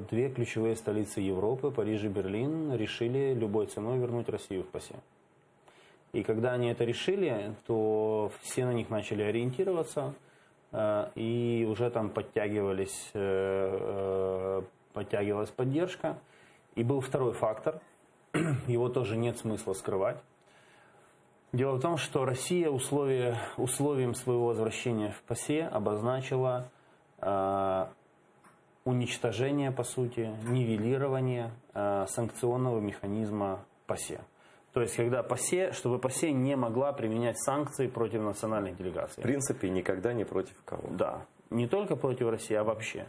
Две ключевые столицы Европы, Париж и Берлин, решили любой ценой вернуть Россию в ПАСЕ. И когда они это решили, то все на них начали ориентироваться, и уже там подтягивалась поддержка. И был второй фактор, его тоже нет смысла скрывать. Дело в том, что Россия условием своего возвращения в ПАСЕ обозначила уничтожение, по сути, нивелирование санкционного механизма ПАСЕ. То есть, когда чтобы ПАСЕ не могла применять санкции против национальных делегаций. В принципе, никогда не против кого. Да, не только против России, а вообще.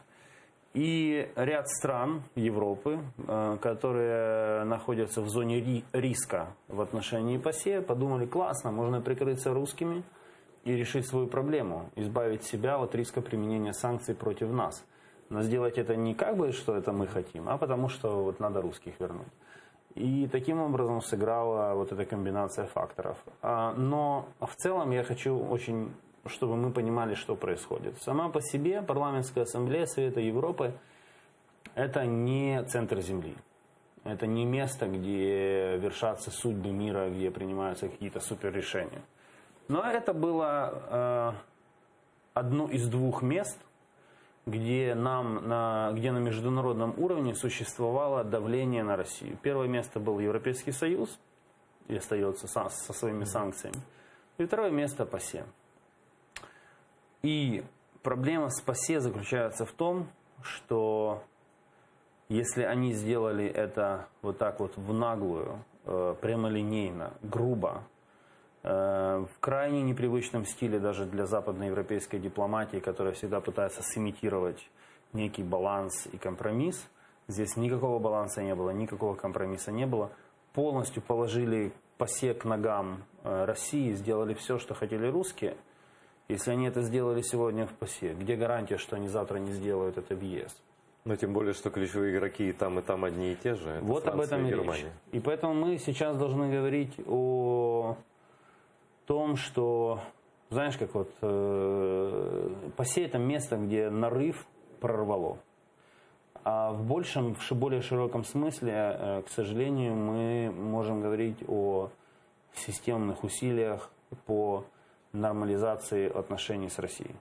И ряд стран Европы, которые находятся в зоне риска в отношении ПАСЕ, подумали: классно, можно прикрыться русскими и решить свою проблему, избавить себя от риска применения санкций против нас. Но сделать это не как бы, что это мы хотим, а потому что вот надо русских вернуть. И таким образом сыграла вот эта комбинация факторов. Но в целом я хочу очень, чтобы мы понимали, что происходит. Сама по себе парламентская ассамблея Совета Европы – это не центр Земли. Это не место, где вершатся судьбы мира, где принимаются какие-то суперрешения. Но это было одно из двух мест, где на международном уровне существовало давление на Россию. Первое место был Европейский Союз, и остается со своими санкциями. И второе место – ПАСЕ. И проблема с ПАСЕ заключается в том, что если они сделали это вот так вот в наглую, прямолинейно, грубо, в крайне непривычном стиле даже для западноевропейской дипломатии, которая всегда пытается сымитировать некий баланс и компромисс. Здесь никакого баланса не было, никакого компромисса не было. Полностью положили ПАСЕ к ногам России, сделали все, что хотели русские. Если они это сделали сегодня в ПАСЕ, где гарантия, что они завтра не сделают это в ЕС? Но тем более, что ключевые игроки и там одни и те же. Это вот об этом и речь. И поэтому мы сейчас должны говорить о том, что, знаешь, как вот ПАСЕ – это место, где нарыв прорвало. А в более широком смысле, к сожалению, мы можем говорить о системных усилиях по нормализации отношений с Россией.